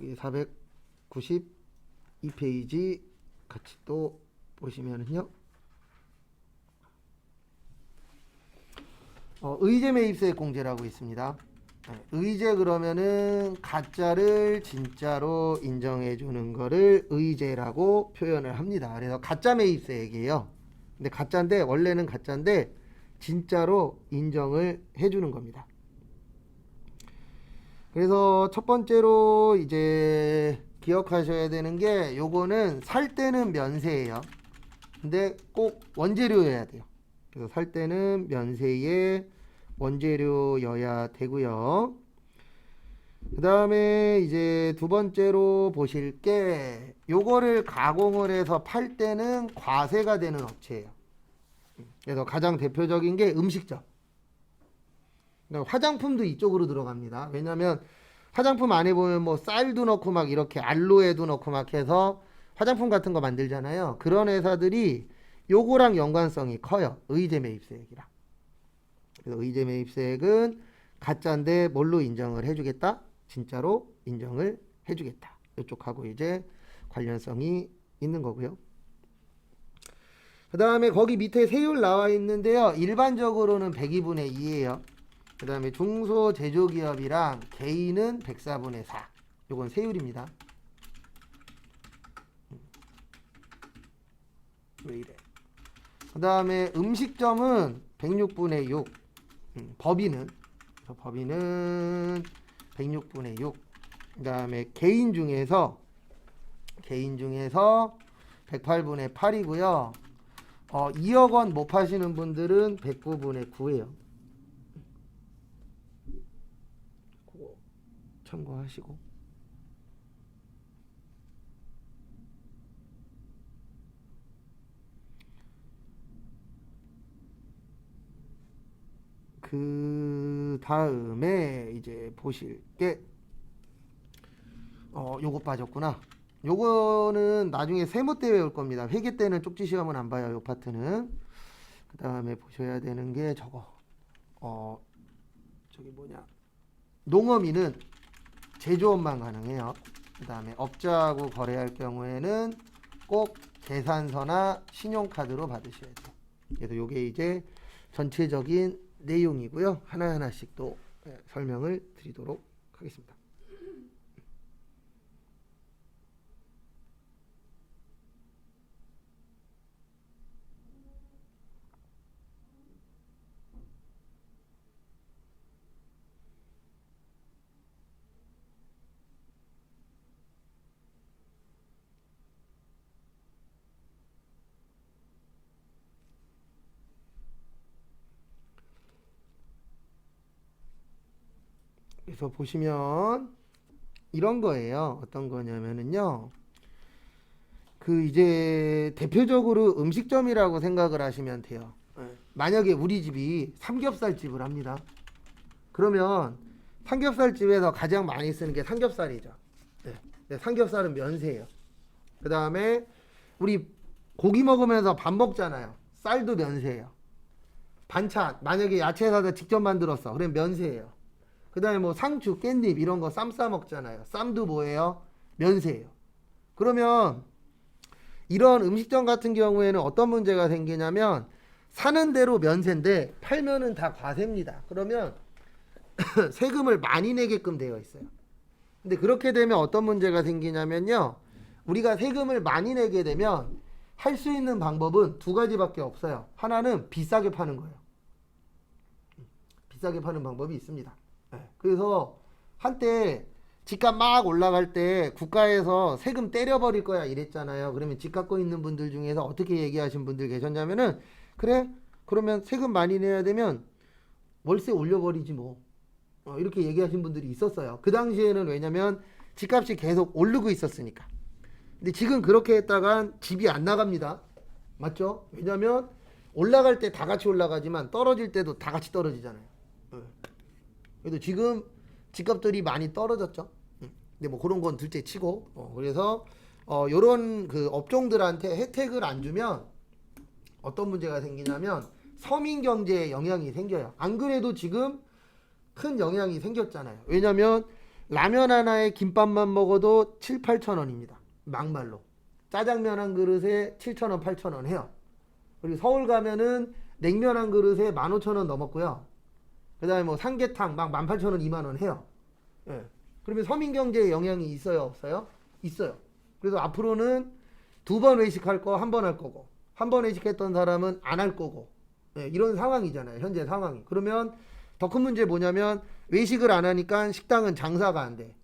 여기 492페이지 같이 또 보시면은요. 의제 매입세액 공제라고 있습니다. 의제 그러면은 가짜를 진짜로 인정해 주는 거를 의제라고 표현을 합니다. 그래서 가짜 매입세액이에요. 근데 가짜인데, 원래는 가짜인데 진짜로 인정을 해 주는 겁니다. 그래서 첫 번째로 이제 기억하셔야 되는 게, 요거는 살 때는 면세예요. 근데 꼭 원재료여야 돼요. 그래서 살 때는 면세의 원재료여야 되고요. 그 다음에 이제 두 번째로 보실 게, 요거를 가공을 해서 팔 때는 과세가 되는 업체예요. 그래서 가장 대표적인 게 음식점. 화장품도 이쪽으로 들어갑니다. 왜냐면 화장품 안에 보면 뭐 쌀도 넣고 막 이렇게 알로에도 넣고 막 해서 화장품 같은 거 만들잖아요. 그런 회사들이 요거랑 연관성이 커요. 의제 매입세액이랑. 그래서 의제 매입세액은 가짜인데 뭘로 인정을 해주겠다? 진짜로 인정을 해주겠다. 이쪽하고 이제 관련성이 있는 거고요. 그 다음에 거기 밑에 세율 나와 있는데요. 일반적으로는 102분의 2예요. 그 다음에 중소제조기업이랑 개인은 104분의 4. 요건 세율입니다. 왜 이래? 그 다음에 음식점은 106분의 6. 법인은 106분의 6. 그 다음에 개인 중에서 108분의 8이고요. 2억 원 못 파시는 분들은 109분의 9예요. 그거 참고하시고. 그 다음에 이제 보실 게 요거 빠졌구나. 요거는 나중에 세무 때 외울 겁니다. 회계 때는 쪽지 시험은 안 봐요. 요 파트는. 그 다음에 보셔야 되는 게 저거. 저기 뭐냐. 농어민은 제조업만 가능해요. 그 다음에 업자하고 거래할 경우에는 꼭 계산서나 신용카드로 받으셔야 돼요. 그래서 요게 이제 전체적인 내용이고요. 하나하나씩 또 설명을 드리도록 하겠습니다. 그래서 보시면 이런 거예요. 어떤 거냐면은요. 그 이제 대표적으로 음식점이라고 생각을 하시면 돼요. 만약에 우리 집이 삼겹살집을 합니다. 그러면 삼겹살집에서 가장 많이 쓰는 게 삼겹살이죠. 삼겹살은 면세예요. 그 다음에 우리 고기 먹으면서 밥 먹잖아요. 쌀도 면세예요. 반찬 만약에 야채 사서 직접 만들었어. 그럼 면세예요. 그 다음에 뭐 상추, 깻잎 이런 거 쌈 싸 먹잖아요. 쌈도 뭐예요? 면세예요. 그러면 이런 음식점 같은 경우에는 어떤 문제가 생기냐면, 사는 대로 면세인데 팔면은 다 과세입니다. 그러면 세금을 많이 내게끔 되어 있어요. 근데 그렇게 되면 어떤 문제가 생기냐면요. 우리가 세금을 많이 내게 되면 할 수 있는 방법은 두 가지밖에 없어요. 하나는 비싸게 파는 거예요. 비싸게 파는 방법이 있습니다. 그래서 한때 집값 막 올라갈 때 국가에서 세금 때려버릴 거야 이랬잖아요. 그러면 집 갖고 있는 분들 중에서 어떻게 얘기하신 분들 계셨냐면은, 그래? 그러면 세금 많이 내야 되면 월세 올려버리지 뭐. 이렇게 얘기하신 분들이 있었어요. 그 당시에는. 왜냐면 집값이 계속 오르고 있었으니까. 근데 지금 그렇게 했다간 집이 안 나갑니다. 맞죠? 왜냐면 올라갈 때 다 같이 올라가지만 떨어질 때도 다 같이 떨어지잖아요. 그래도 지금 집값들이 많이 떨어졌죠. 근데 뭐 그런 건 둘째 치고, 그래서 요런 그 업종들한테 혜택을 안 주면 어떤 문제가 생기냐면 서민 경제에 영향이 생겨요. 안 그래도 지금 큰 영향이 생겼잖아요. 왜냐면 라면 하나에 김밥만 먹어도 7, 8천 원입니다. 막말로. 짜장면 한 그릇에 7천 원, 8천 원 해요. 그리고 서울 가면은 냉면 한 그릇에 15,000원 넘었고요. 그 다음에 뭐 삼계탕 막 18,000원, 2만원 해요. 예. 그러면 서민 경제에 영향이 있어요, 없어요? 있어요. 그래서 앞으로는 2번 외식할 거 1번 할 거고, 1번 외식했던 사람은 안 할 거고, 예, 이런 상황이잖아요, 현재 상황이. 그러면 더 큰 문제 뭐냐면 외식을 안 하니까 식당은 장사가 안 돼.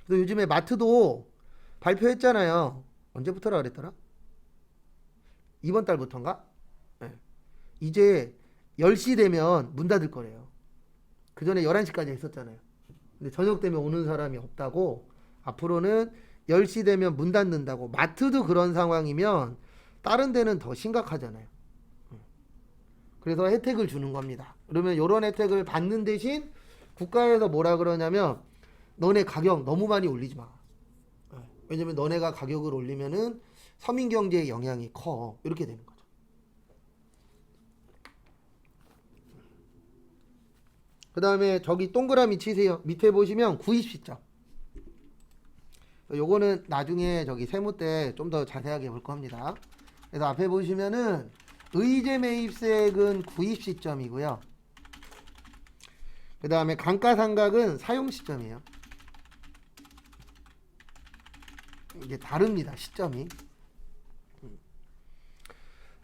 그래서 요즘에 마트도 발표했잖아요. 언제부터라 그랬더라? 이번 달부터인가? 예. 이제 10시 되면 문 닫을 거래요. 그 전에 11시까지 했었잖아요. 근데 저녁 되면 오는 사람이 없다고, 앞으로는 10시 되면 문 닫는다고. 마트도 그런 상황이면 다른 데는 더 심각하잖아요. 그래서 혜택을 주는 겁니다. 그러면 이런 혜택을 받는 대신 국가에서 뭐라 그러냐면 너네 가격 너무 많이 올리지 마. 왜냐면 너네가 가격을 올리면은 서민 경제에 영향이 커. 이렇게 되는 거죠. 그 다음에 저기 동그라미 치세요. 밑에 보시면 구입 시점. 요거는 나중에 저기 세무 때 좀 더 자세하게 볼 겁니다. 그래서 앞에 보시면은 의제 매입세액은 구입 시점이고요. 그 다음에 감가상각은 사용 시점이에요. 이게 다릅니다, 시점이.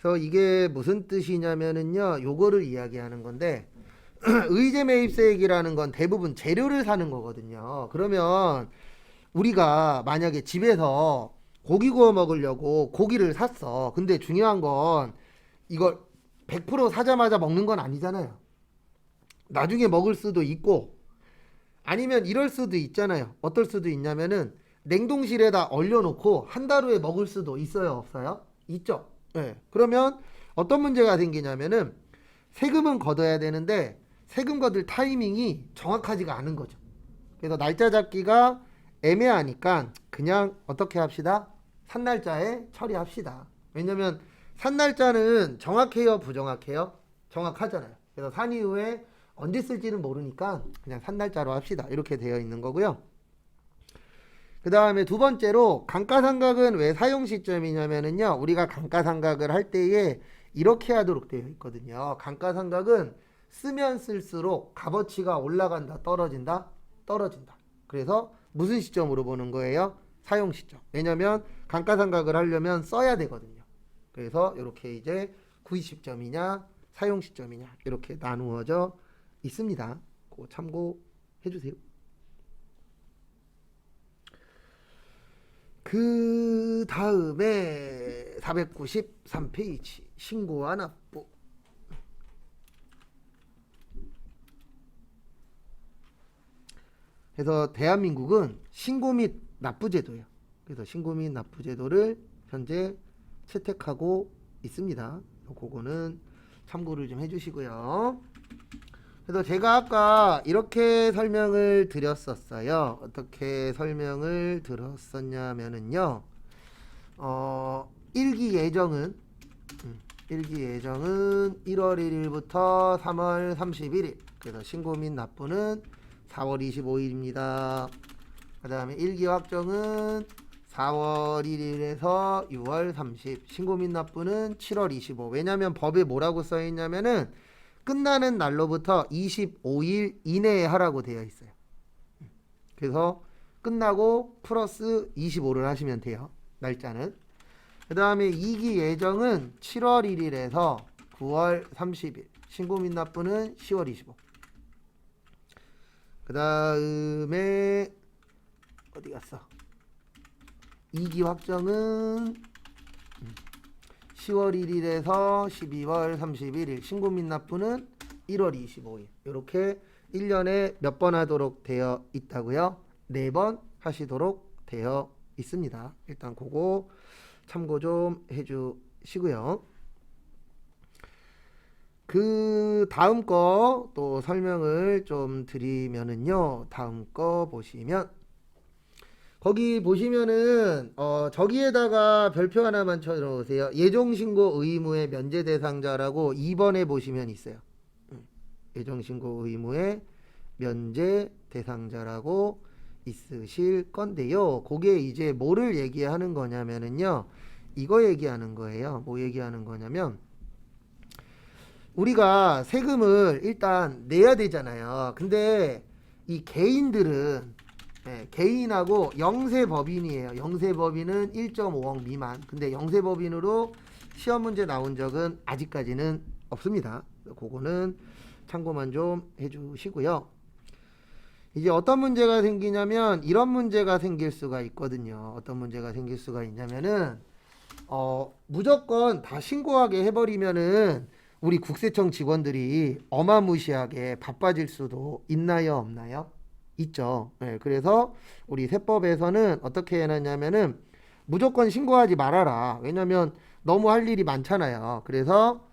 그래서 이게 무슨 뜻이냐면은요, 요거를 이야기하는 건데, 의제 매입세액이라는 건 대부분 재료를 사는 거거든요. 그러면 우리가 만약에 집에서 고기 구워 먹으려고 고기를 샀어. 근데 중요한 건 이걸 100% 사자마자 먹는 건 아니잖아요. 나중에 먹을 수도 있고, 아니면 이럴 수도 있잖아요. 어떨 수도 있냐면은 냉동실에다 얼려놓고 한 달 후에 먹을 수도 있어요, 없어요? 있죠. 네. 그러면 어떤 문제가 생기냐면은 세금은 걷어야 되는데 세금 걷을 타이밍이 정확하지가 않은 거죠. 그래서 날짜 잡기가 애매하니까 그냥 어떻게 합시다? 산날짜에 처리합시다. 왜냐면 산날짜는 정확해요, 부정확해요? 정확하잖아요. 그래서 산 이후에 언제 쓸지는 모르니까 그냥 산날짜로 합시다. 이렇게 되어 있는 거고요. 그 다음에 두 번째로 감가상각은 왜 사용 시점이냐면은요, 우리가 감가상각을 할 때에 이렇게 하도록 되어 있거든요. 감가상각은 쓰면 쓸수록 값어치가 올라간다, 떨어진다, 떨어진다. 그래서 무슨 시점으로 보는 거예요? 사용 시점. 왜냐면 감가상각을 하려면 써야 되거든요. 그래서 이렇게 이제 구입 시점이냐 사용 시점이냐 이렇게 나누어져 있습니다. 그거 참고해 주세요. 그 다음에 493페이지 신고와 납부. 그래서 대한민국은 신고 및 납부제도예요. 그래서 신고 및 납부제도를 현재 채택하고 있습니다. 그거는 참고를 좀 해주시고요. 그래서 제가 아까 이렇게 설명을 드렸었어요. 어떻게 설명을 들었었냐면은요. 일기 예정은 1월 1일부터 3월 31일. 그래서 신고 및 납부는 4월 25일입니다. 그 다음에 일기 확정은 4월 1일에서 6월 30. 신고 및 납부는 7월 25. 왜냐면 법에 뭐라고 써 있냐면은 끝나는 날로부터 25일 이내에 하라고 되어 있어요. 그래서 끝나고 플러스 25를 하시면 돼요. 날짜는. 그 다음에 2기 예정은 7월 1일에서 9월 30일. 신고 및 납부는 10월 25. 그 다음에 어디 갔어? 2기 확정은 10월 1일에서 12월 31일. 신고 및 납부는 1월 25일. 이렇게 1년에 몇 번 하도록 되어 있다고요? 4번 하시도록 되어 있습니다. 일단 그거 참고 좀 해주시고요. 그 다음 거 또 설명을 좀 드리면은요. 다음 거 보시면 거기 보시면은 저기에다가 별표 하나만 쳐놓으세요. 예정신고 의무의 면제 대상자라고 2번에 보시면 있어요. 예정신고 의무의 면제 대상자라고 있으실 건데요. 그게 이제 뭐를 얘기하는 거냐면은요. 이거 얘기하는 거예요. 뭐 얘기하는 거냐면 우리가 세금을 일단 내야 되잖아요. 근데 이 개인들은 개인하고 영세법인이에요. 영세법인은 1.5억 미만. 근데 영세법인으로 시험 문제 나온 적은 아직까지는 없습니다. 그거는 참고만 좀 해주시고요. 이제 어떤 문제가 생기냐면 이런 문제가 생길 수가 있거든요. 어떤 문제가 생길 수가 있냐면은 무조건 다 신고하게 해버리면은 우리 국세청 직원들이 어마무시하게 바빠질 수도 있나요, 없나요? 있죠. 네, 그래서 우리 세법에서는 어떻게 해놨냐면은 무조건 신고하지 말아라. 왜냐면 너무 할 일이 많잖아요. 그래서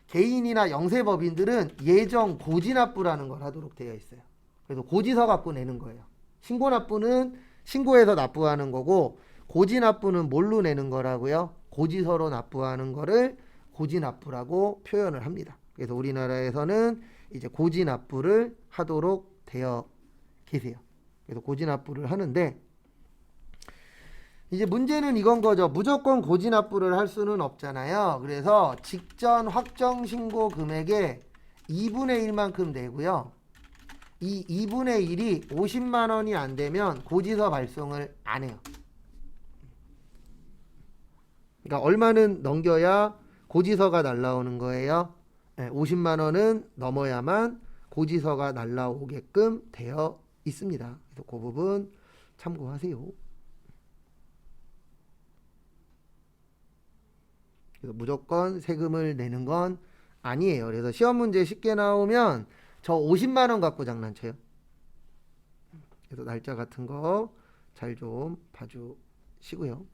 개인이나 영세법인들은 예정 고지납부라는 걸 하도록 되어 있어요. 그래서 고지서 갖고 내는 거예요. 신고납부는 신고해서 납부하는 거고 고지납부는 뭘로 내는 거라고요? 고지서로 납부하는 거를 고지납부라고 표현을 합니다. 그래서 우리나라에서는 이제 고지납부를 하도록 되어 계세요. 그래서 고지납부를 하는데 이제 문제는 이건 거죠. 무조건 고지납부를 할 수는 없잖아요. 그래서 직전 확정 신고 금액의 2분의 1만큼 내고요. 이 2분의 1이 50만 원이 안 되면 고지서 발송을 안 해요. 그러니까 얼마는 넘겨야 고지서가 날라오는 거예요. 50만 원은 넘어야만 고지서가 날라오게끔 되어 있습니다. 그래서 그 부분 참고하세요. 그래서 무조건 세금을 내는 건 아니에요. 그래서 시험 문제 쉽게 나오면 저 50만 원 갖고 장난쳐요. 그래서 날짜 같은 거 잘 좀 봐주시고요.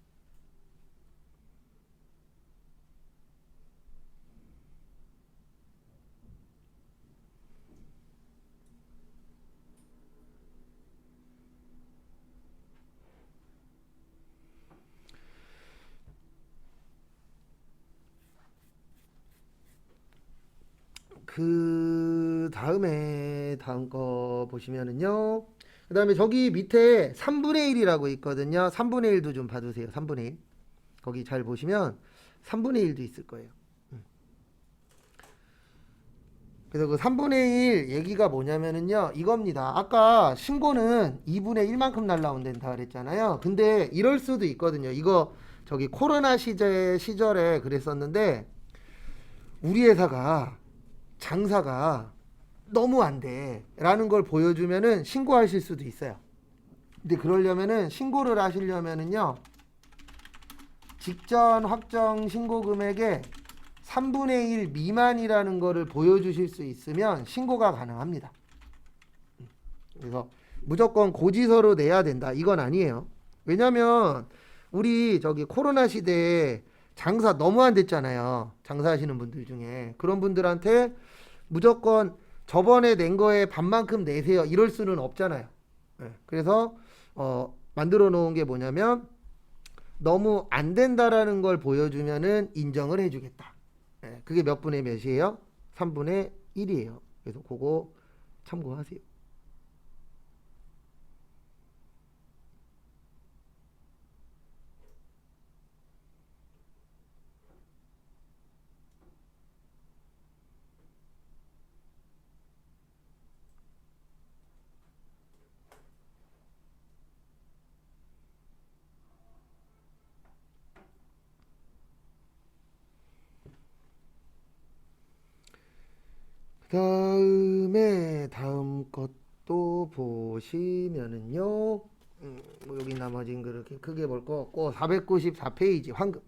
그 다음 거 보시면은요. 그 다음에 저기 밑에 3분의 1이라고 있거든요. 3분의 1도 좀 봐주세요. 3분의 1. 거기 잘 보시면 3분의 1도 있을 거예요. 그래서 그 3분의 1 얘기가 뭐냐면은요. 이겁니다. 아까 신고는 2분의 1만큼 날라온다 그랬잖아요. 근데 이럴 수도 있거든요. 이거 저기 코로나 시절에 그랬었는데 우리 회사가 장사가 너무 안 돼 라는 걸 보여주면은 신고하실 수도 있어요. 근데 그러려면은 신고를 하시려면은요 직전 확정 신고 금액의 3분의 1 미만이라는 거를 보여주실 수 있으면 신고가 가능합니다. 그래서 무조건 고지서로 내야 된다 이건 아니에요. 왜냐면 우리 저기 코로나 시대에 장사 너무 안 됐잖아요. 장사하시는 분들 중에 그런 분들한테 무조건 저번에 낸 거에 반만큼 내세요 이럴 수는 없잖아요. 그래서 만들어 놓은 게 뭐냐면 너무 안 된다라는 걸 보여주면은 인정을 해주겠다. 그게 몇 분의 몇이에요? 3분의 1이에요. 그래서 그거 참고하세요. 다음 것도 보시면은요. 뭐 여기 나머진 그렇게 크게 볼 거 없고 494페이지 환급.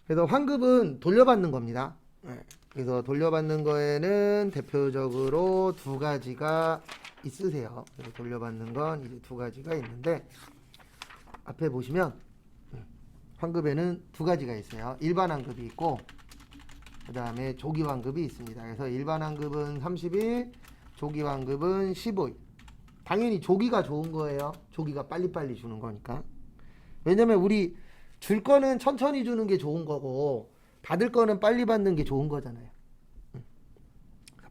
그래서 환급은 돌려받는 겁니다. 그래서 돌려받는 거에는 대표적으로 두 가지가 있으세요. 그래서 돌려받는 건 이제 두 가지가 있는데 앞에 보시면 환급에는 두 가지가 있어요. 일반 환급이 있고 그 다음에 조기 환급이 있습니다. 그래서 일반 환급은 30일, 조기 환급은 15일. 당연히 조기가 좋은 거예요. 조기가 빨리빨리 주는 거니까. 왜냐면 우리 줄 거는 천천히 주는 게 좋은 거고 받을 거는 빨리 받는 게 좋은 거잖아요.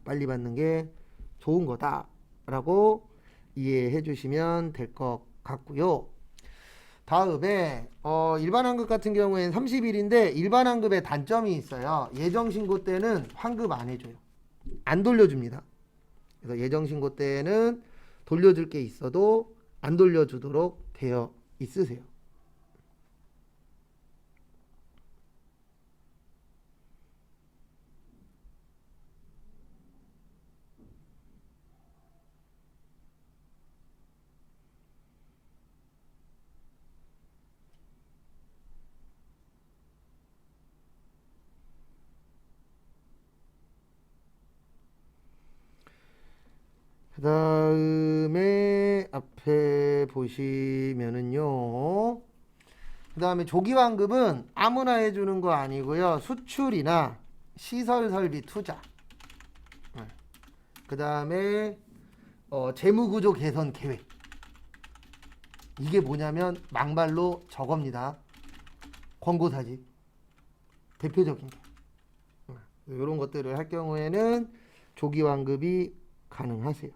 빨리 받는 게 좋은 거다라고 이해해 주시면 될 것 같고요. 다음에 일반 환급 같은 경우에는 30일인데 일반 환급에 단점이 있어요. 예정 신고 때는 환급 안 해줘요. 안 돌려줍니다. 그래서 예정 신고 때는 돌려줄 게 있어도 안 돌려주도록 되어 있으세요. 그 다음에 앞에 보시면은요. 그 다음에 조기환급은 아무나 해주는 거 아니고요. 수출이나 시설 설비 투자. 그 다음에 재무구조 개선 계획. 이게 뭐냐면 막말로 저겁니다. 권고사직. 대표적인 게. 이런 것들을 할 경우에는 조기환급이 가능하세요.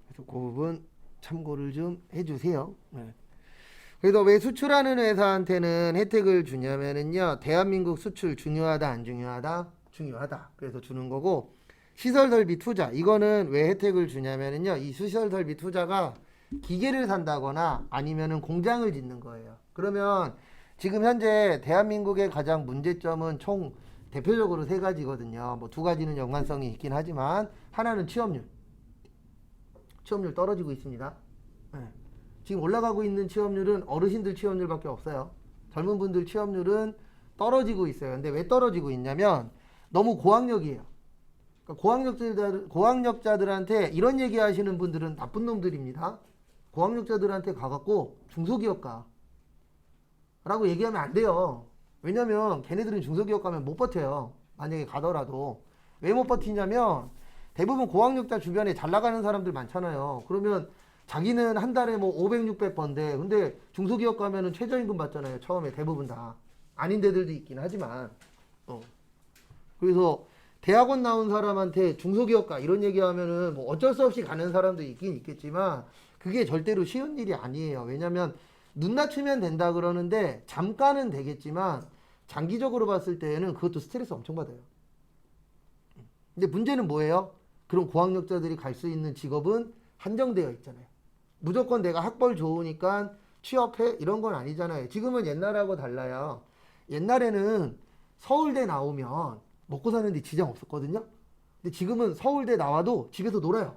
그래서 그 부분 참고를 좀 해주세요. 네. 그래서 왜 수출하는 회사한테는 혜택을 주냐면은요. 대한민국 수출 중요하다 안 중요하다? 중요하다. 그래서 주는 거고 시설 설비 투자 이거는 왜 혜택을 주냐면은요. 이 시설 설비 투자가 기계를 산다거나 아니면은 공장을 짓는 거예요. 그러면 지금 현재 대한민국의 가장 문제점은 총 대표적으로 세 가지거든요. 뭐 두 가지는 연관성이 있긴 하지만 하나는 취업률. 취업률 떨어지고 있습니다. 네. 지금 올라가고 있는 취업률은 어르신들 취업률밖에 없어요. 젊은 분들 취업률은 떨어지고 있어요. 근데 왜 떨어지고 있냐면 너무 고학력이에요. 그러니까 고학력자들한테 이런 얘기 하시는 분들은 나쁜 놈들입니다. 고학력자들한테 가갖고 중소기업 가 라고 얘기하면 안 돼요. 왜냐면 걔네들은 중소기업 가면 못 버텨요. 만약에 가더라도. 왜 못 버티냐면 대부분 고학력자 주변에 잘 나가는 사람들 많잖아요. 그러면 자기는 한 달에 뭐 500, 600 번데 근데 중소기업 가면은 최저임금 받잖아요. 처음에 대부분 다. 아닌 데들도 있긴 하지만. 그래서 대학원 나온 사람한테 중소기업 가 이런 얘기하면은 뭐 어쩔 수 없이 가는 사람도 있긴 있겠지만 그게 절대로 쉬운 일이 아니에요. 왜냐면 눈 낮추면 된다 그러는데 잠깐은 되겠지만 장기적으로 봤을 때는 그것도 스트레스 엄청 받아요. 근데 문제는 뭐예요? 그런 고학력자들이 갈 수 있는 직업은 한정되어 있잖아요. 무조건 내가 학벌 좋으니까 취업해 이런 건 아니잖아요. 지금은 옛날하고 달라요. 옛날에는 서울대 나오면 먹고 사는데 지장 없었거든요. 근데 지금은 서울대 나와도 집에서 놀아요.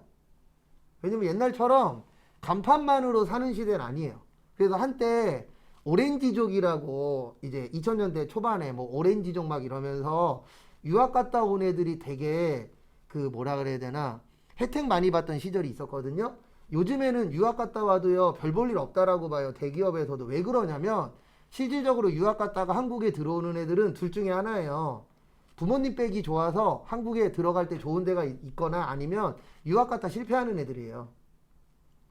왜냐면 옛날처럼 간판만으로 사는 시대는 아니에요. 그래서 한때 오렌지족이라고 이제 2000년대 초반에 뭐 오렌지족 막 이러면서 유학 갔다 온 애들이 되게 그 뭐라 그래야 되나 혜택 많이 받던 시절이 있었거든요. 요즘에는 유학 갔다 와도요 별 볼 일 없다라고 봐요. 대기업에서도. 왜 그러냐면 실질적으로 유학 갔다가 한국에 들어오는 애들은 둘 중에 하나예요. 부모님 댁이 좋아서 한국에 들어갈 때 좋은 데가 있거나 아니면 유학 갔다 실패하는 애들이에요.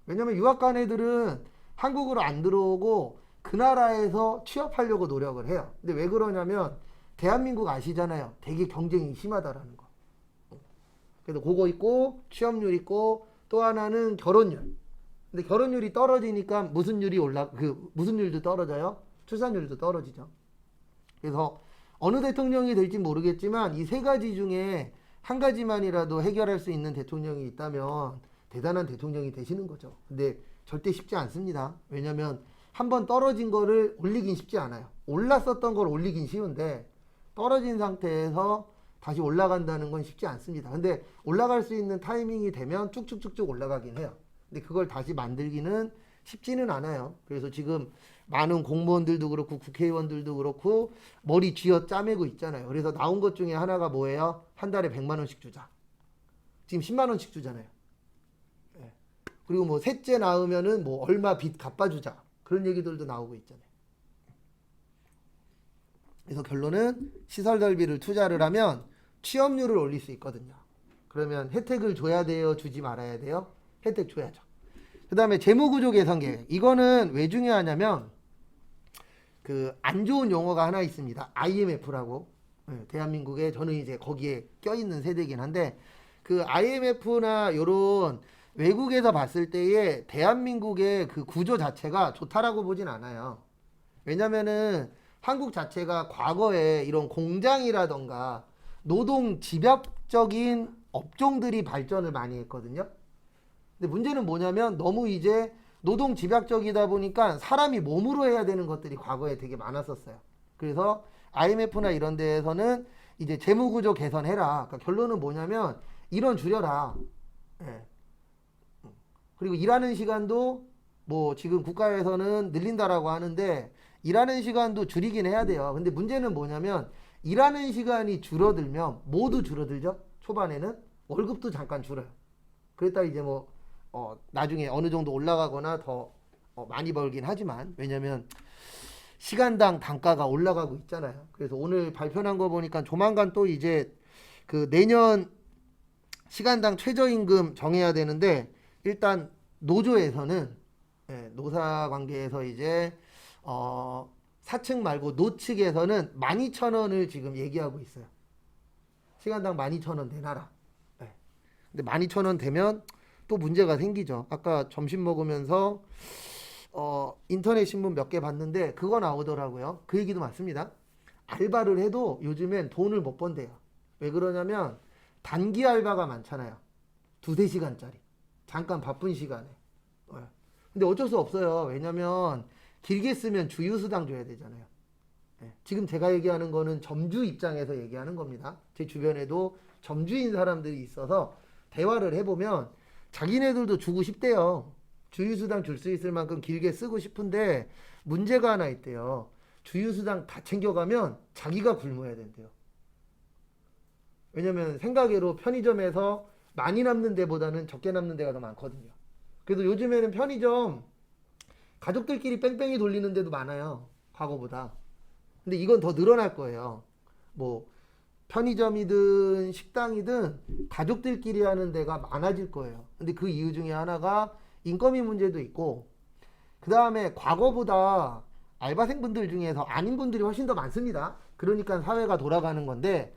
왜냐면 유학 간 애들은 한국으로 안 들어오고 그 나라에서 취업하려고 노력을 해요. 근데 왜 그러냐면 대한민국 아시잖아요. 되게 경쟁이 심하다라는 거. 그래서 그거 있고 취업률 있고 또 하나는 결혼율. 근데 결혼율이 떨어지니까 무슨 무슨 율도 떨어져요? 출산율도 떨어지죠. 그래서 어느 대통령이 될지 모르겠지만 이 세 가지 중에 한 가지만이라도 해결할 수 있는 대통령이 있다면 대단한 대통령이 되시는 거죠. 근데 절대 쉽지 않습니다. 왜냐면 한번 떨어진 거를 올리긴 쉽지 않아요. 올랐었던 걸 올리긴 쉬운데 떨어진 상태에서 다시 올라간다는 건 쉽지 않습니다. 근데 올라갈 수 있는 타이밍이 되면 쭉쭉쭉쭉 올라가긴 해요. 근데 그걸 다시 만들기는 쉽지는 않아요. 그래서 지금 많은 공무원들도 그렇고 국회의원들도 그렇고 머리 쥐어 짜매고 있잖아요. 그래서 나온 것 중에 하나가 뭐예요? 한 달에 100만 원씩 주자. 지금 10만 원씩 주잖아요. 예. 그리고 뭐 셋째 낳으면은 뭐 얼마 빚 갚아주자 그런 얘기들도 나오고 있잖아요. 그래서 결론은 시설 설비를 투자를 하면 취업률을 올릴 수 있거든요. 그러면 혜택을 줘야 돼요? 주지 말아야 돼요? 혜택 줘야죠. 그 다음에 재무구조 개선 계획. 이거는 왜 중요하냐면 그 안 좋은 용어가 하나 있습니다. IMF라고. 대한민국에 저는 이제 거기에 껴있는 세대이긴 한데 그 IMF나 요런 외국에서 봤을 때의 대한민국의 그 구조 자체가 좋다라고 보진 않아요. 왜냐면은 한국 자체가 과거에 이런 공장이라던가 노동 집약적인 업종들이 발전을 많이 했거든요. 근데 문제는 뭐냐면 너무 이제 노동 집약적이다 보니까 사람이 몸으로 해야 되는 것들이 과거에 되게 많았었어요. 그래서 IMF나 이런 데에서는 이제 재무구조 개선해라. 그러니까 결론은 뭐냐면 인원 줄여라. 예. 그리고 일하는 시간도 뭐 지금 국가에서는 늘린다라고 하는데 일하는 시간도 줄이긴 해야 돼요. 근데 문제는 뭐냐면 일하는 시간이 줄어들면 모두 줄어들죠. 초반에는 월급도 잠깐 줄어요. 그랬다 이제 뭐 나중에 어느 정도 올라가거나 더 많이 벌긴 하지만 왜냐면 시간당 단가가 올라가고 있잖아요. 그래서 오늘 발표한 거 보니까 조만간 또 이제 그 내년 시간당 최저임금 정해야 되는데 일단 노조에서는 노사 관계에서 이제 사측 말고 노측에서는 12,000원을 지금 얘기하고 있어요. 시간당 12,000원 내놔라. 근데 12,000원 되면 또 문제가 생기죠. 아까 점심 먹으면서 인터넷 신문 몇 개 봤는데 그거 나오더라고요. 그 얘기도 맞습니다. 알바를 해도 요즘엔 돈을 못 번대요. 왜 그러냐면 단기 알바가 많잖아요. 2-3시간짜리. 잠깐 바쁜 시간에. 근데 어쩔 수 없어요. 왜냐면 길게 쓰면 주휴수당 줘야 되잖아요. 지금 제가 얘기하는 거는 점주 입장에서 얘기하는 겁니다. 제 주변에도 점주인 사람들이 있어서 대화를 해보면 자기네들도 주고 싶대요. 주휴수당 줄 수 있을 만큼 길게 쓰고 싶은데 문제가 하나 있대요. 주휴수당 다 챙겨가면 자기가 굶어야 된대요. 왜냐면 생각외로 편의점에서 많이 남는 데보다는 적게 남는 데가 더 많거든요. 그래서 요즘에는 편의점 가족들끼리 뺑뺑이 돌리는 데도 많아요. 과거보다. 근데 이건 더 늘어날 거예요. 뭐 편의점이든 식당이든 가족들끼리 하는 데가 많아질 거예요. 근데 그 이유 중에 하나가 인건비 문제도 있고 그 다음에 과거보다 알바생분들 중에서 아닌 분들이 훨씬 더 많습니다. 그러니까 사회가 돌아가는 건데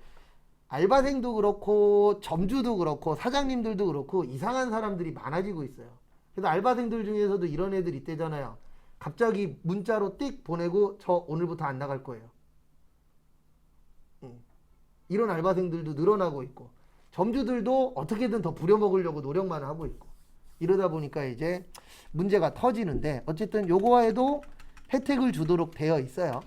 알바생도 그렇고 점주도 그렇고 사장님들도 그렇고 이상한 사람들이 많아지고 있어요. 그래서 알바생들 중에서도 이런 애들 있대잖아요. 갑자기 문자로 띡 보내고 저 오늘부터 안 나갈 거예요. 이런 알바생들도 늘어나고 있고 점주들도 어떻게든 더 부려먹으려고 노력만 하고 있고 이러다 보니까 이제 문제가 터지는데 어쨌든 요거에도 혜택을 주도록 되어 있어요.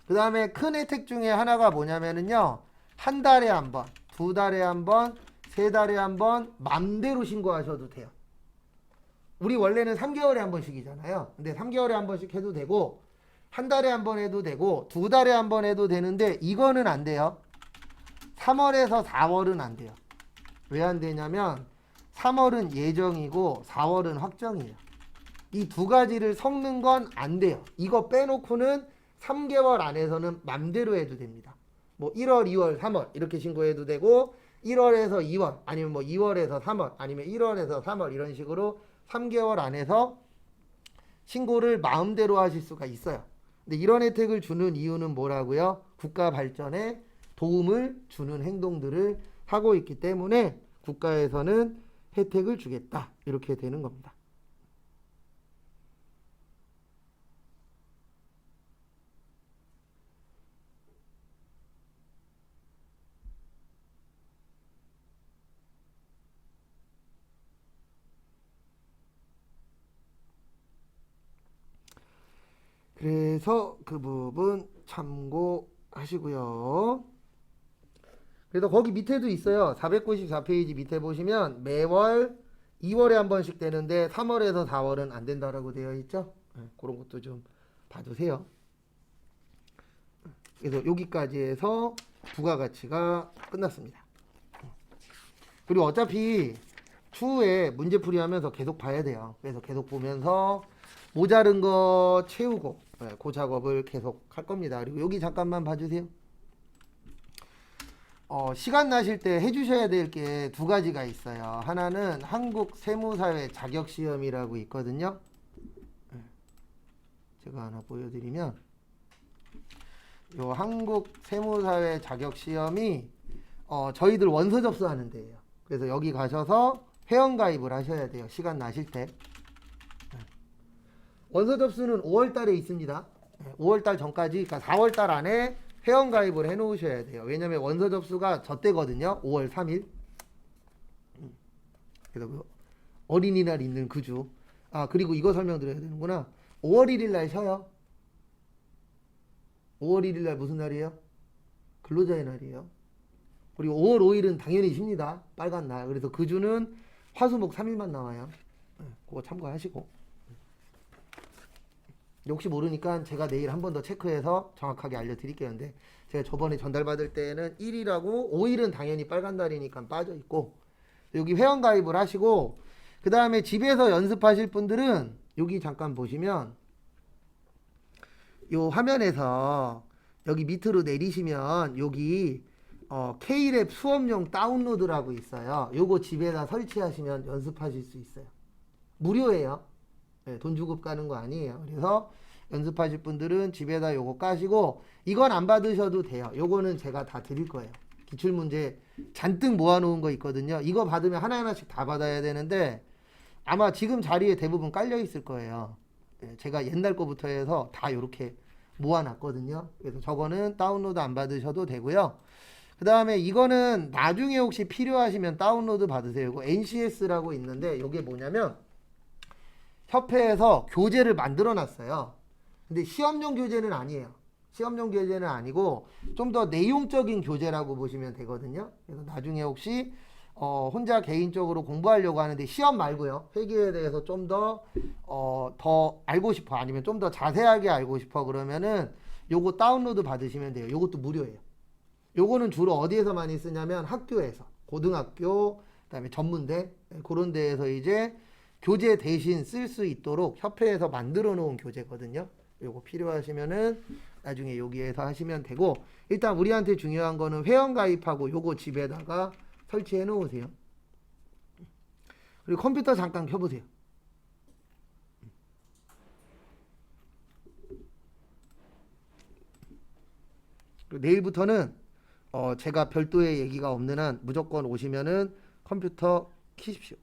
그 다음에 큰 혜택 중에 하나가 뭐냐면은요. 한 달에 한 번, 2달에 한 번, 3달에 한 번 맘대로 신고하셔도 돼요. 우리 원래는 3개월에 한 번씩이잖아요. 근데 3개월에 한 번씩 해도 되고 한 달에 한 번 해도 되고 2달에 한 번 해도 되는데 이거는 안 돼요. 3월에서 4월은 안 돼요. 왜 안 되냐면 3월은 예정이고 4월은 확정이에요. 이 두 가지를 섞는 건 안 돼요. 이거 빼놓고는 3개월 안에서는 맘대로 해도 됩니다. 뭐 1월, 2월, 3월 이렇게 신고해도 되고 1월에서 2월 아니면 뭐 2월에서 3월 아니면 1월에서 3월 이런 식으로 3개월 안에서 신고를 마음대로 하실 수가 있어요. 근데 이런 혜택을 주는 이유는 뭐라고요? 국가 발전에 도움을 주는 행동들을 하고 있기 때문에 국가에서는 혜택을 주겠다. 이렇게 되는 겁니다. 그래서 그 부분 참고하시고요. 그래서 거기 밑에도 있어요. 494페이지 밑에 보시면 매월 2월에 한 번씩 되는데 3월에서 4월은 안 된다라고 되어 있죠. 그런 것도 좀 봐두세요. 그래서 여기까지 해서 부가가치가 끝났습니다. 그리고 어차피 추후에 문제풀이 하면서 계속 봐야 돼요. 그래서 계속 보면서 모자른 거 채우고 그 작업을 계속 할 겁니다. 그리고 여기 잠깐만 봐주세요. 시간 나실 때 해주셔야 될 게 두 가지가 있어요. 하나는 한국 세무사회 자격시험이라고 있거든요. 제가 하나 보여드리면 요 한국 세무사회 자격시험이 저희들 원서 접수하는 데예요. 그래서 여기 가셔서 회원가입을 하셔야 돼요. 시간 나실 때. 원서 접수는 5월 달에 있습니다. 5월 달 전까지, 그러니까 4월 달 안에 회원가입을 해 놓으셔야 돼요. 왜냐면 원서 접수가 저때거든요. 5월 3일. 그래서 그 어린이날 있는 그 주. 그리고 이거 설명드려야 되는구나. 5월 1일 날 쉬어요. 5월 1일 날 무슨 날이에요? 근로자의 날이에요. 그리고 5월 5일은 당연히 쉽니다. 빨간 날. 그래서 그 주는 화수목 3일만 나와요. 그거 참고하시고. 혹시 모르니까 제가 내일 한 번 더 체크해서 정확하게 알려드릴게요. 근데 제가 저번에 전달받을 때는 1일하고 5일은 당연히 빨간 날이니까 빠져있고, 여기 회원가입을 하시고, 그 다음에 집에서 연습하실 분들은 여기 잠깐 보시면 요 화면에서 여기 밑으로 내리시면 여기 K랩 수업용 다운로드라고 있어요. 요거 집에다 설치하시면 연습하실 수 있어요. 무료예요. 네, 돈 주고 까는 거 아니에요. 그래서 연습하실 분들은 집에다 요거 까시고, 이건 안 받으셔도 돼요. 요거는 제가 다 드릴 거예요. 기출문제 잔뜩 모아놓은 거 있거든요. 이거 받으면 하나하나씩 다 받아야 되는데 아마 지금 자리에 대부분 깔려 있을 거예요. 네, 제가 옛날 거부터 해서 다 요렇게 모아놨거든요. 그래서 저거는 다운로드 안 받으셔도 되고요. 그 다음에 이거는 나중에 혹시 필요하시면 다운로드 받으세요. 이거 NCS라고 있는데 이게 뭐냐면 협회에서 교재를 만들어 놨어요. 근데 시험용 교재는 아니에요. 시험용 교재는 아니고 좀 더 내용적인 교재라고 보시면 되거든요. 그래서 나중에 혹시 혼자 개인적으로 공부하려고 하는데 시험 말고요, 회계에 대해서 좀 더 알고 싶어, 아니면 좀 더 자세하게 알고 싶어 그러면은 요거 다운로드 받으시면 돼요. 요것도 무료예요. 요거는 주로 어디에서 많이 쓰냐면 학교에서, 고등학교, 그다음에 전문대, 그런 데에서 이제 교재 대신 쓸 수 있도록 협회에서 만들어 놓은 교재거든요. 요거 필요하시면은 나중에 여기에서 하시면 되고, 일단 우리한테 중요한 거는 회원 가입하고 요거 집에다가 설치해 놓으세요. 그리고 컴퓨터 잠깐 켜보세요. 그리고 내일부터는 제가 별도의 얘기가 없는 한 무조건 오시면은 컴퓨터 켜십시오.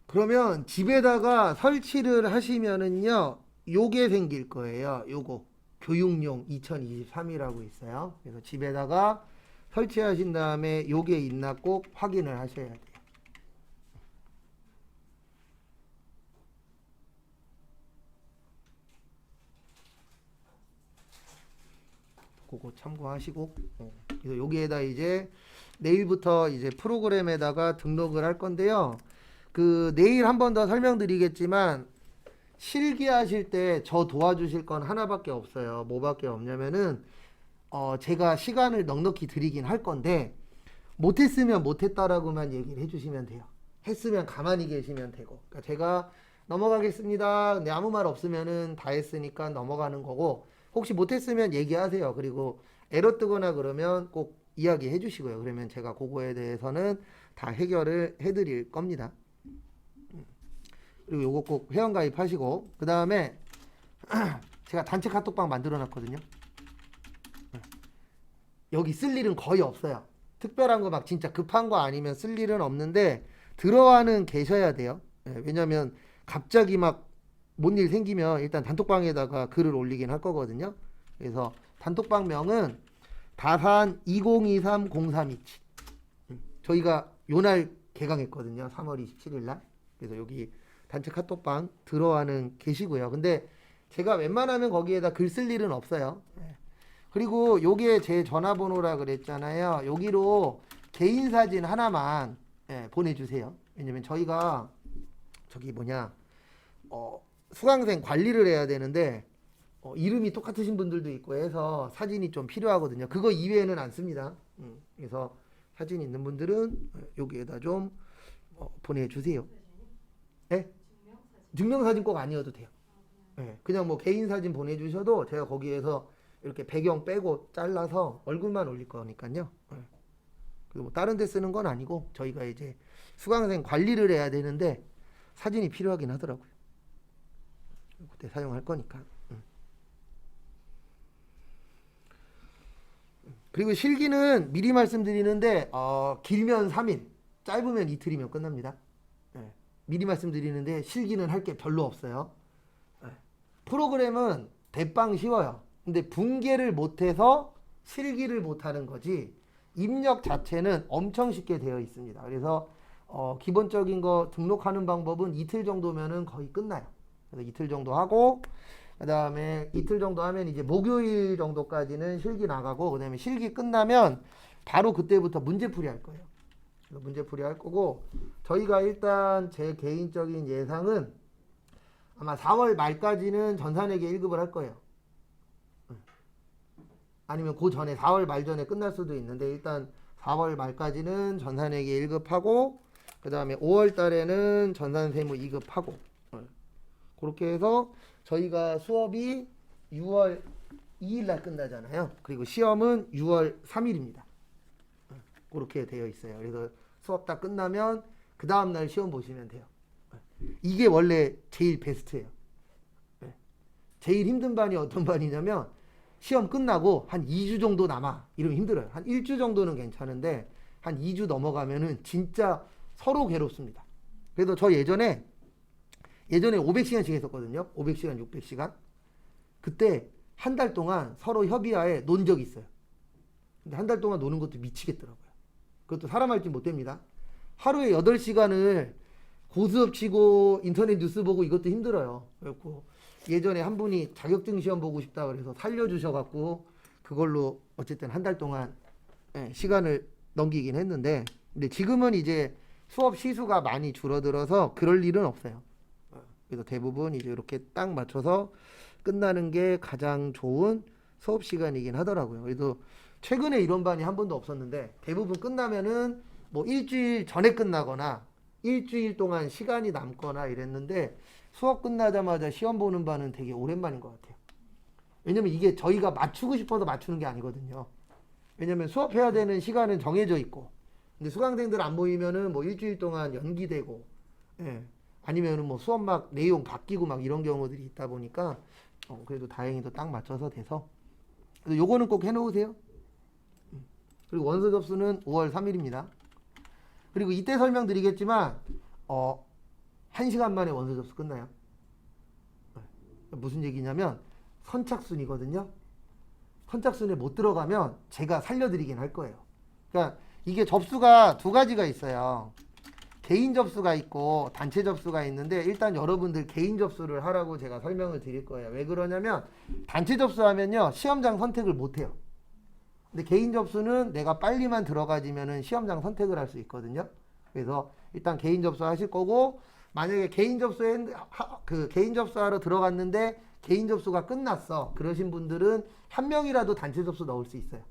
그러면 집에다가 설치를 하시면은요, 요게 생길 거예요. 요거 교육용 2023이라고 있어요. 그래서 집에다가 설치하신 다음에 요게 있나 꼭 확인을 하셔야 돼요. 그거 참고하시고, 그래서 여기에다 이제 내일부터 이제 프로그램에다가 등록을 할 건데요. 그 내일 한 번 더 설명드리겠지만 실기하실 때 저 도와주실 건 하나밖에 없어요. 뭐밖에 없냐면은 제가 시간을 넉넉히 드리긴 할 건데 못했으면 못했다라고만 얘기를 해주시면 돼요. 했으면 가만히 계시면 되고. 그러니까 제가 넘어가겠습니다. 근데 아무 말 없으면은 다 했으니까 넘어가는 거고, 혹시 못했으면 얘기하세요. 그리고 에러 뜨거나 그러면 꼭 이야기해 주시고요. 그러면 제가 그거에 대해서는 다 해결을 해드릴 겁니다. 그리고 요거 꼭 회원가입 하시고, 그 다음에 제가 단체 카톡방 만들어 놨거든요. 여기 쓸 일은 거의 없어요. 특별한 거 막 진짜 급한 거 아니면 쓸 일은 없는데 들어와는 계셔야 돼요. 왜냐면 갑자기 막 뭔 일 생기면 일단 단톡방에다가 글을 올리긴 할 거거든요. 그래서 단톡방 명은 다산 20230327. 저희가 요날 개강했거든요. 3월 27일 날. 그래서 여기 단체 카톡방 들어와는 계시고요. 근데 제가 웬만하면 거기에다 글 쓸 일은 없어요. 그리고 요게 제 전화번호라 그랬잖아요. 여기로 개인 사진 하나만 보내주세요. 왜냐면 저희가 저기 수강생 관리를 해야 되는데 이름이 똑같으신 분들도 있고 해서 사진이 좀 필요하거든요. 그거 이외에는 안 씁니다. 그래서 사진 있는 분들은 여기에다 좀 보내주세요. 네? 증명사진 꼭 아니어도 돼요. 네. 그냥 뭐 개인 사진 보내주셔도 제가 거기에서 이렇게 배경 빼고 잘라서 얼굴만 올릴 거니까요. 네. 그리고 뭐 다른 데 쓰는 건 아니고 저희가 이제 수강생 관리를 해야 되는데 사진이 필요하긴 하더라고요. 그때 사용할 거니까. 그리고 실기는 미리 말씀드리는데 길면 3일, 짧으면 이틀이면 끝납니다. 미리 말씀드리는데 실기는 할 게 별로 없어요. 프로그램은 대빵 쉬워요. 근데 분계를 못해서 실기를 못하는 거지 입력 자체는 엄청 쉽게 되어 있습니다. 그래서 기본적인 거 등록하는 방법은 이틀 정도면은 거의 끝나요. 그래서 이틀 정도 하고 그 다음에 이틀 정도 하면 이제 목요일 정도까지는 실기 나가고 그 다음에 실기 끝나면 바로 그때부터 문제풀이 할 거예요. 문제풀이 할 거고 저희가 일단 제 개인적인 예상은 아마 4월 말까지는 전산회계 1급을 할 거예요. 아니면 그 전에 4월 말 전에 끝날 수도 있는데 일단 4월 말까지는 전산회계 1급 하고 그 다음에 5월 달에는 전산세무 2급 하고 그렇게 해서 저희가 수업이 6월 2일 날 끝나잖아요. 그리고 시험은 6월 3일입니다. 그렇게 되어 있어요. 그래서 수업 다 끝나면 그 다음날 시험 보시면 돼요. 이게 원래 제일 베스트예요. 제일 힘든 반이 어떤 반이냐면 시험 끝나고 한 2주 정도 남아 이러면 힘들어요. 한 1주 정도는 괜찮은데 한 2주 넘어가면은 진짜 서로 괴롭습니다. 그래서 저 예전에 500시간씩 했었거든요. 500시간, 600시간. 그때 한 달 동안 서로 협의하에 논 적이 있어요. 근데 한 달 동안 노는 것도 미치겠더라고요. 그것도 사람 할 줄 못 됩니다. 하루에 8시간을 고수업 치고 인터넷 뉴스 보고 이것도 힘들어요. 그래갖고 예전에 한 분이 자격증 시험 보고 싶다 그래서 살려주셔갖고 그걸로 어쨌든 한 달 동안 시간을 넘기긴 했는데 근데 지금은 이제 수업 시수가 많이 줄어들어서 그럴 일은 없어요. 그래서 대부분 이제 이렇게 딱 맞춰서 끝나는 게 가장 좋은 수업 시간이긴 하더라고요. 그래서 최근에 이런 반이 한 번도 없었는데 대부분 끝나면은 뭐 일주일 전에 끝나거나 일주일 동안 시간이 남거나 이랬는데 수업 끝나자마자 시험 보는 반은 되게 오랜만인 것 같아요. 왜냐면 이게 저희가 맞추고 싶어서 맞추는 게 아니거든요. 왜냐면 수업해야 되는 시간은 정해져 있고 근데 수강생들 안 모이면은 뭐 일주일 동안 연기되고 아니면은 뭐 수업 막 내용 바뀌고 막 이런 경우들이 있다 보니까 그래도 다행히도 딱 맞춰서 돼서 그래서 요거는 꼭 해놓으세요. 그리고 원서 접수는 5월 3일입니다. 그리고 이때 설명드리겠지만 1시간 만에 원서 접수 끝나요. 무슨 얘기냐면 선착순이거든요. 선착순에 못 들어가면 제가 살려드리긴 할 거예요. 그러니까 이게 접수가 두 가지가 있어요. 개인 접수가 있고 단체 접수가 있는데 일단 여러분들 개인 접수를 하라고 제가 설명을 드릴 거예요. 왜 그러냐면 단체 접수하면요 시험장 선택을 못 해요. 근데 개인 접수는 내가 빨리만 들어가지면은 시험장 선택을 할 수 있거든요. 그래서 일단 개인 접수 하실 거고 만약에 개인 접수하러 들어갔는데 개인 접수가 끝났어. 그러신 분들은 한 명이라도 단체 접수 넣을 수 있어요.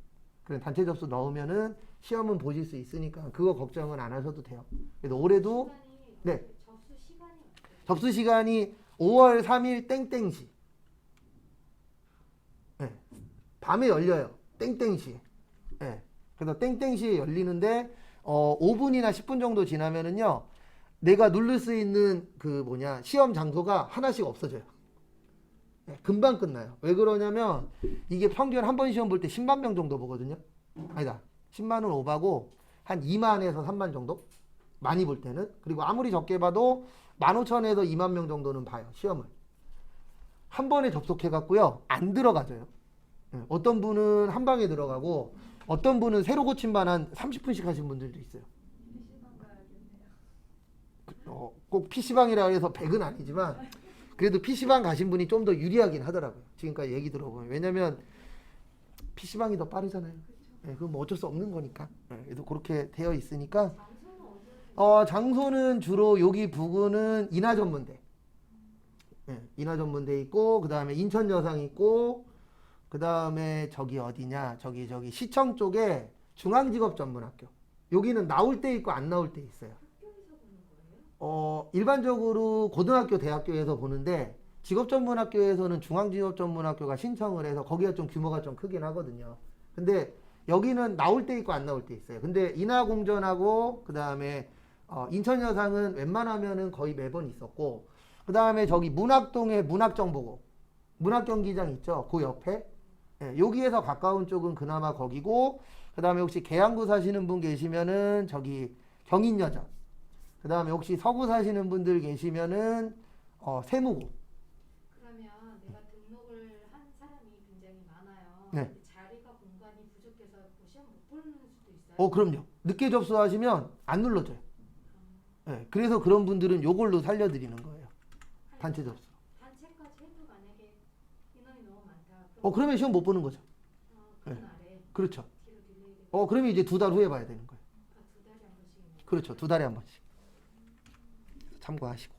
그럼 단체 접수 넣으면은 시험은 보실 수 있으니까 그거 걱정은 안 하셔도 돼요. 그래서 올해도 접수 시간이 5월 3일 땡땡시. 밤에 열려요. 땡땡시. 그래서 땡땡시에 열리는데 5분이나 10분 정도 지나면은요. 내가 누를 수 있는 시험 장소가 하나씩 없어져요. 금방 끝나요. 왜 그러냐면 이게 평균 한 번 시험 볼 때 10만 명 정도 보거든요. 아니다. 10만은 오바고 한 2만에서 3만 정도? 많이 볼 때는. 그리고 아무리 적게 봐도 15,000에서 2만 명 정도는 봐요. 시험을. 한 번에 접속해갖고요. 안 들어가져요. 어떤 분은 한 방에 들어가고 어떤 분은 새로 고친 반 한 30분씩 하신 분들도 있어요. 꼭 PC방이라 해서 100은 아니지만 그래도 PC방 가신 분이 좀 더 유리하긴 하더라고요. 지금까지 얘기 들어보면. 왜냐면 PC방이 더 빠르잖아요. 네, 그건 뭐 어쩔 수 없는 거니까. 네, 그래서 그렇게 되어 있으니까 장소는 주로 여기 부근은 인하전문대. 네, 인하전문대 있고 그 다음에 인천여상 있고 그 다음에 저기 어디냐 저기 시청 쪽에 중앙직업전문학교. 여기는 나올 때 있고 안 나올 때 있어요. 일반적으로 고등학교, 대학교에서 보는데 직업전문학교에서는 중앙직업전문학교가 신청을 해서 거기가 좀 규모가 좀 크긴 하거든요. 근데 여기는 나올 때 있고 안 나올 때 있어요. 근데 인하공전하고 그 다음에 인천여상은 웬만하면은 거의 매번 있었고 그 다음에 저기 문학동에 문학정보고 문학경기장 있죠. 그 옆에 여기에서 가까운 쪽은 그나마 거기고 그 다음에 혹시 계양구 사시는 분 계시면은 저기 경인여전 그 다음에 혹시 서구 사시는 분들 계시면은 세무고. 그러면 내가 등록을 한 사람이 굉장히 많아요. 네. 근데 자리가 공간이 부족해서 뭐 시험 못 보는 수도 있어요. 그럼요. 늦게 접수하시면 안 눌러줘요. 네, 그래서 그런 분들은 요걸로 살려드리는 거예요. 단체 접수. 단체까지 해도 만약에 인원이 너무 많다. 그러면 시험 못 보는 거죠. 그날에 그렇죠. 뒤로 딜레이 그러면 이제 2달 후에 봐야 되는 거예요. 2달에 한 번씩. 그렇죠. 2달에 한 번씩. 참고하시고.